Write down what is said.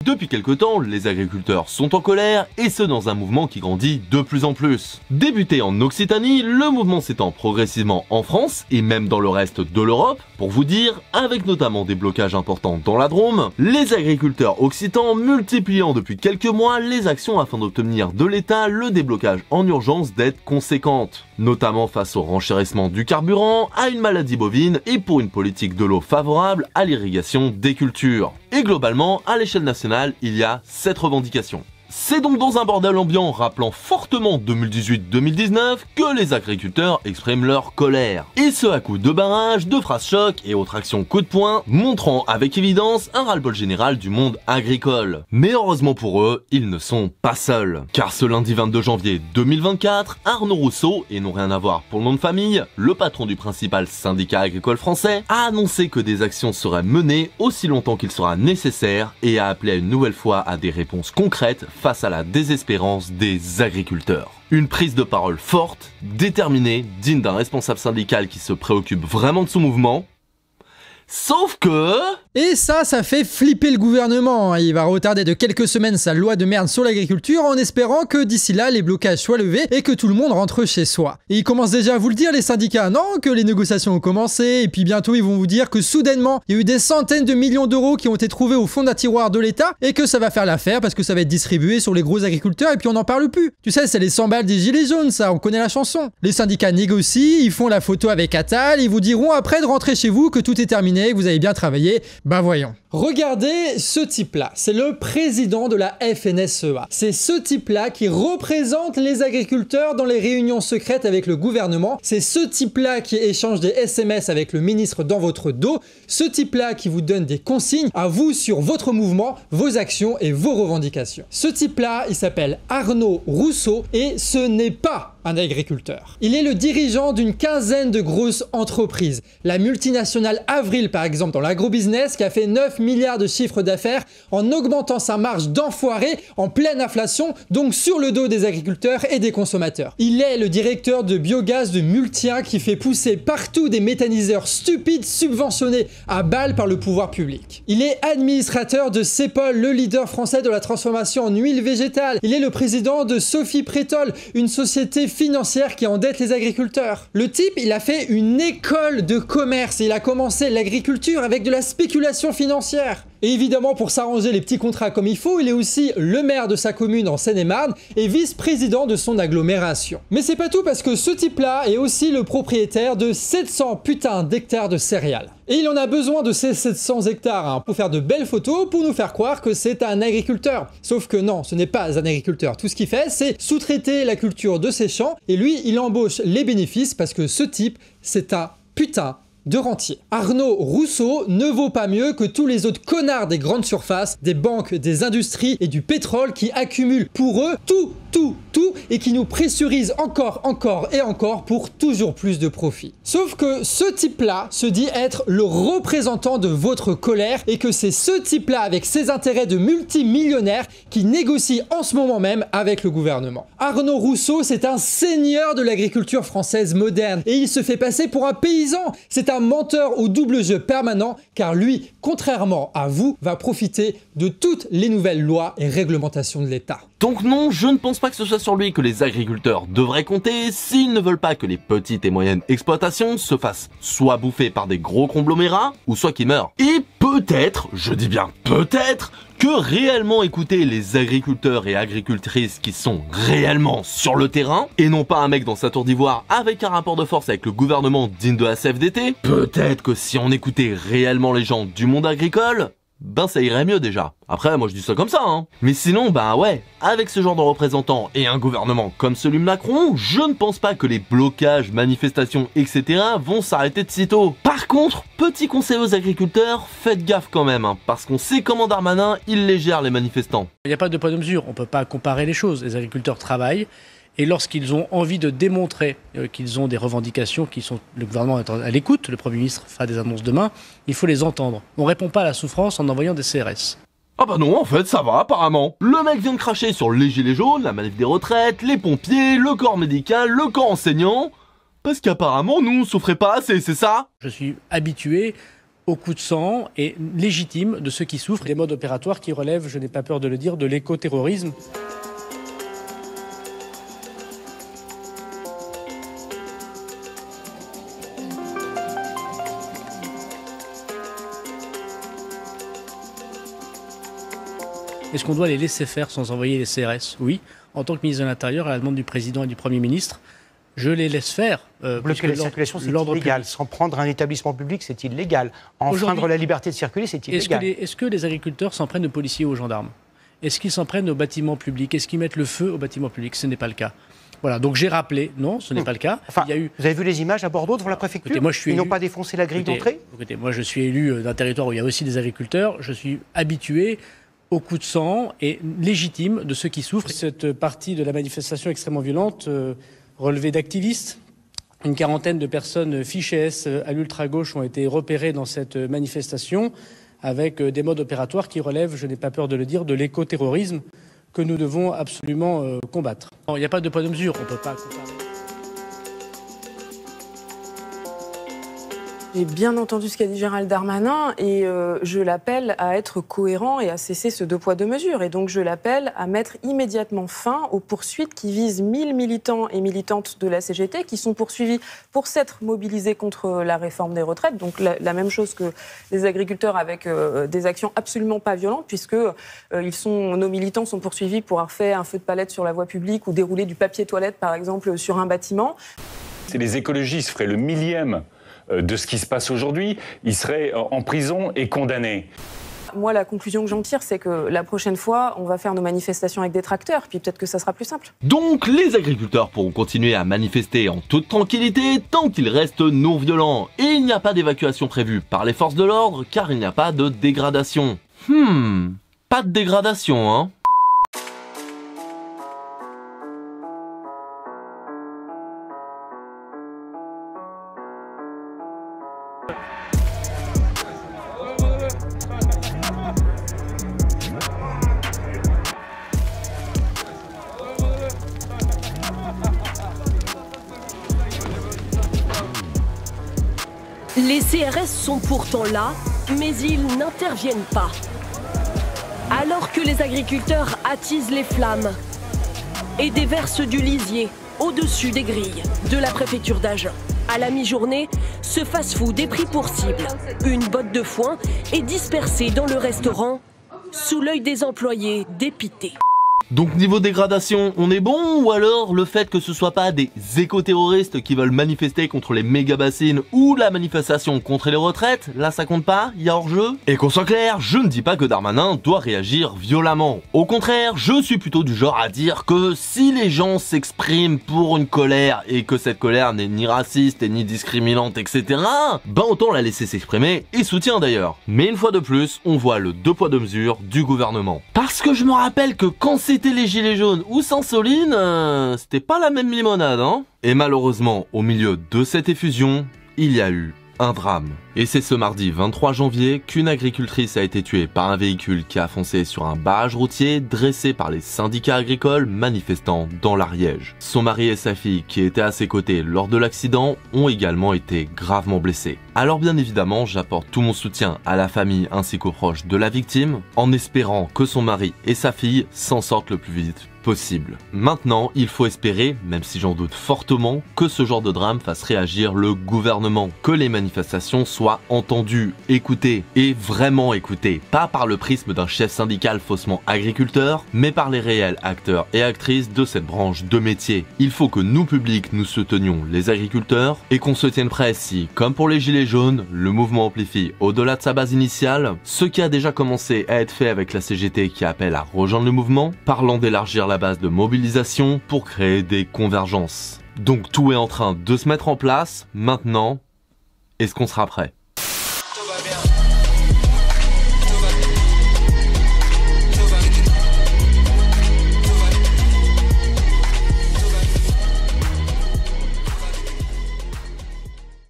Depuis quelque temps, les agriculteurs sont en colère, et ce dans un mouvement qui grandit de plus en plus. Débuté en Occitanie, le mouvement s'étend progressivement en France, et même dans le reste de l'Europe. Pour vous dire, avec notamment des blocages importants dans la Drôme, les agriculteurs occitans multipliant depuis quelques mois les actions afin d'obtenir de l'État le déblocage en urgence d'aides conséquentes. Notamment face au renchérissement du carburant, à une maladie bovine et pour une politique de l'eau favorable à l'irrigation des cultures. Et globalement, à l'échelle nationale, il y a 7 revendications. C'est donc dans un bordel ambiant rappelant fortement 2018-2019 que les agriculteurs expriment leur colère. Et ce à coups de barrages, de phrases chocs et autres actions coup de poing, montrant avec évidence un ras-le-bol général du monde agricole. Mais heureusement pour eux, ils ne sont pas seuls. Car ce lundi 22 janvier 2024, Arnaud Rousseau, et non rien à voir pour le nom de famille, le patron du principal syndicat agricole français, a annoncé que des actions seraient menées aussi longtemps qu'il sera nécessaire et a appelé une nouvelle fois à des réponses concrètes face à la désespérance des agriculteurs. Une prise de parole forte, déterminée, digne d'un responsable syndical qui se préoccupe vraiment de son mouvement. Sauf que... Et ça fait flipper le gouvernement. Il va retarder de quelques semaines sa loi de merde sur l'agriculture en espérant que d'ici là, les blocages soient levés et que tout le monde rentre chez soi. Et ils commencent déjà à vous le dire, les syndicats, non, que les négociations ont commencé, et puis bientôt ils vont vous dire que soudainement, il y a eu des centaines de millions d'euros qui ont été trouvés au fond d'un tiroir de l'État et que ça va faire l'affaire parce que ça va être distribué sur les gros agriculteurs et puis on n'en parle plus. Tu sais, c'est les 100 balles des gilets jaunes, ça, on connaît la chanson. Les syndicats négocient, ils font la photo avec Attal, ils vous diront après de rentrer chez vous que tout est terminé, que vous avez bien travaillé. Bah voyons. Regardez ce type-là, c'est le président de la FNSEA. C'est ce type-là qui représente les agriculteurs dans les réunions secrètes avec le gouvernement. C'est ce type-là qui échange des SMS avec le ministre dans votre dos. Ce type-là qui vous donne des consignes à vous sur votre mouvement, vos actions et vos revendications. Ce type-là, il s'appelle Arnaud Rousseau et ce n'est pas un agriculteur. Il est le dirigeant d'une quinzaine de grosses entreprises. La multinationale Avril, par exemple, dans l'agrobusiness, qui a fait 9 milliards de chiffre d'affaires en augmentant sa marge d'enfoiré en pleine inflation, donc sur le dos des agriculteurs et des consommateurs. Il est le directeur de biogaz de Multia qui fait pousser partout des méthaniseurs stupides subventionnés à balles par le pouvoir public. Il est administrateur de Cepol, le leader français de la transformation en huile végétale. Il est le président de Sophie Prétol, une société financière qui endette les agriculteurs. Le type, il a fait une école de commerce et il a commencé l'agriculture avec de la spéculation financière. Et évidemment, pour s'arranger les petits contrats comme il faut, il est aussi le maire de sa commune en Seine-et-Marne et vice-président de son agglomération. Mais c'est pas tout parce que ce type-là est aussi le propriétaire de 700 putains d'hectares de céréales. Et il en a besoin de ces 700 hectares pour faire de belles photos pour nous faire croire que c'est un agriculteur. Sauf que non, ce n'est pas un agriculteur. Tout ce qu'il fait, c'est sous-traiter la culture de ses champs et lui, il embauche les bénéfices parce que ce type, c'est un putain de rentier. Arnaud Rousseau ne vaut pas mieux que tous les autres connards des grandes surfaces, des banques, des industries et du pétrole qui accumulent pour eux tout et qui nous pressurisent encore pour toujours plus de profit. Sauf que ce type-là se dit être le représentant de votre colère et que c'est ce type-là avec ses intérêts de multimillionnaire qui négocie en ce moment même avec le gouvernement. Arnaud Rousseau, c'est un seigneur de l'agriculture française moderne et il se fait passer pour un paysan. C'est un menteur au double jeu permanent car lui, contrairement à vous, va profiter de toutes les nouvelles lois et réglementations de l'État. Donc non, je ne pense pas que ce soit sur lui que les agriculteurs devraient compter s'ils ne veulent pas que les petites et moyennes exploitations se fassent soit bouffées par des gros conglomérats, ou soit qu'ils meurent. Et peut-être, je dis bien peut-être, que réellement écouter les agriculteurs et agricultrices qui sont réellement sur le terrain, et non pas un mec dans sa tour d'ivoire avec un rapport de force avec le gouvernement digne de la CFDT, peut-être que si on écoutait réellement les gens du monde agricole, ben ça irait mieux déjà. Après, moi je dis ça comme ça, hein. Mais sinon, ben ouais, avec ce genre de représentants et un gouvernement comme celui de Macron, je ne pense pas que les blocages, manifestations, etc. vont s'arrêter de sitôt. Par contre, petit conseil aux agriculteurs, faites gaffe quand même, hein, parce qu'on sait comment Darmanin, il les gère les manifestants. Il n'y a pas de poids de mesure, on peut pas comparer les choses. Les agriculteurs travaillent. Et lorsqu'ils ont envie de démontrer qu'ils ont des revendications, le gouvernement est à l'écoute, le Premier ministre fera des annonces demain, il faut les entendre. On ne répond pas à la souffrance en envoyant des CRS. Ah bah non, en fait, ça va apparemment. Le mec vient de cracher sur les gilets jaunes, la manif des retraites, les pompiers, le corps médical, le corps enseignant. Parce qu'apparemment, nous, on souffrait pas assez, c'est ça? Je suis habitué au coup de sang et légitime de ceux qui souffrent, des modes opératoires qui relèvent, je n'ai pas peur de le dire, de l'écoterrorisme. Est-ce qu'on doit les laisser faire sans envoyer les CRS? Oui. En tant que ministre de l'Intérieur, à la demande du Président et du Premier ministre, je les laisse faire. Bloquer la circulation, c'est illégal. S'en prendre un établissement public, c'est illégal. Enfreindre la liberté de circuler, c'est illégal. Est-ce que les agriculteurs s'en prennent aux policiers ou aux gendarmes? Est-ce qu'ils s'en prennent aux bâtiments publics? Est-ce qu'ils mettent le feu aux bâtiments publics? Ce n'est pas le cas. Voilà, donc j'ai rappelé, non, ce n'est pas le cas. Enfin, vous avez vu les images à Bordeaux devant la préfecture? Écoutez, moi, ils n'ont pas défoncé la grille d'entrée? Écoutez, moi je suis élu d'un territoire où il y a aussi des agriculteurs. Je suis habitué au coup de sang et légitime de ceux qui souffrent. Cette partie de la manifestation extrêmement violente relevée d'activistes. Une quarantaine de personnes fichées S à l'ultra-gauche ont été repérées dans cette manifestation avec des modes opératoires qui relèvent, je n'ai pas peur de le dire, de l'écoterrorisme que nous devons absolument combattre. Il n'y a pas de poids de mesure, on ne peut pas comparer. J'ai bien entendu ce qu'a dit Gérald Darmanin et je l'appelle à être cohérent et à cesser ce deux poids deux mesures. Et donc je l'appelle à mettre immédiatement fin aux poursuites qui visent 1000 militants et militantes de la CGT qui sont poursuivis pour s'être mobilisés contre la réforme des retraites. Donc la même chose que les agriculteurs avec des actions absolument pas violentes puisque nos militants sont poursuivis pour avoir fait un feu de palette sur la voie publique ou dérouler du papier toilette par exemple sur un bâtiment. Si les écologistes feraient le millième de ce qui se passe aujourd'hui, ils seraient en prison et condamnés. Moi, la conclusion que j'en tire, c'est que la prochaine fois, on va faire nos manifestations avec des tracteurs, puis peut-être que ça sera plus simple. Donc, les agriculteurs pourront continuer à manifester en toute tranquillité tant qu'ils restent non violents. Et il n'y a pas d'évacuation prévue par les forces de l'ordre, car il n'y a pas de dégradation. Pas de dégradation, hein? Les CRS sont pourtant là, mais ils n'interviennent pas. Alors que les agriculteurs attisent les flammes et déversent du lisier au-dessus des grilles de la préfecture d'Agen. À la mi-journée, ce fast-food est pris pour cible. Une botte de foin est dispersée dans le restaurant sous l'œil des employés dépités. Donc niveau dégradation, on est bon? Ou alors le fait que ce soit pas des éco-terroristes qui veulent manifester contre les méga-bassines ou la manifestation contre les retraites, là ça compte pas? Il y a hors-jeu? Et qu'on soit clair, je ne dis pas que Darmanin doit réagir violemment. Au contraire, je suis plutôt du genre à dire que si les gens s'expriment pour une colère et que cette colère n'est ni raciste et ni discriminante, etc., ben autant la laisser s'exprimer et soutien d'ailleurs. Mais une fois de plus, on voit le deux poids deux mesures du gouvernement. Parce que je me rappelle que quand c'était les gilets jaunes ou Saint-Soline, c'était pas la même limonade, hein. Et malheureusement, au milieu de cette effusion, il y a eu un drame. Et c'est ce mardi 23 janvier qu'une agricultrice a été tuée par un véhicule qui a foncé sur un barrage routier dressé par les syndicats agricoles manifestant dans l'Ariège. Son mari et sa fille, qui étaient à ses côtés lors de l'accident, ont également été gravement blessés. Alors bien évidemment, j'apporte tout mon soutien à la famille ainsi qu'aux proches de la victime, en espérant que son mari et sa fille s'en sortent le plus vite possible. Maintenant, il faut espérer, même si j'en doute fortement, que ce genre de drame fasse réagir le gouvernement, que les manifestations soient entendues, écoutées, et vraiment écoutées, pas par le prisme d'un chef syndical faussement agriculteur, mais par les réels acteurs et actrices de cette branche de métier. Il faut que nous, publics, nous soutenions les agriculteurs, et qu'on se tienne prêt si, comme pour les gilets jaunes, le mouvement amplifie au-delà de sa base initiale, ce qui a déjà commencé à être fait avec la CGT qui appelle à rejoindre le mouvement, parlant d'élargir la base de mobilisation pour créer des convergences. Donc tout est en train de se mettre en place, maintenant, est-ce qu'on sera prêt ?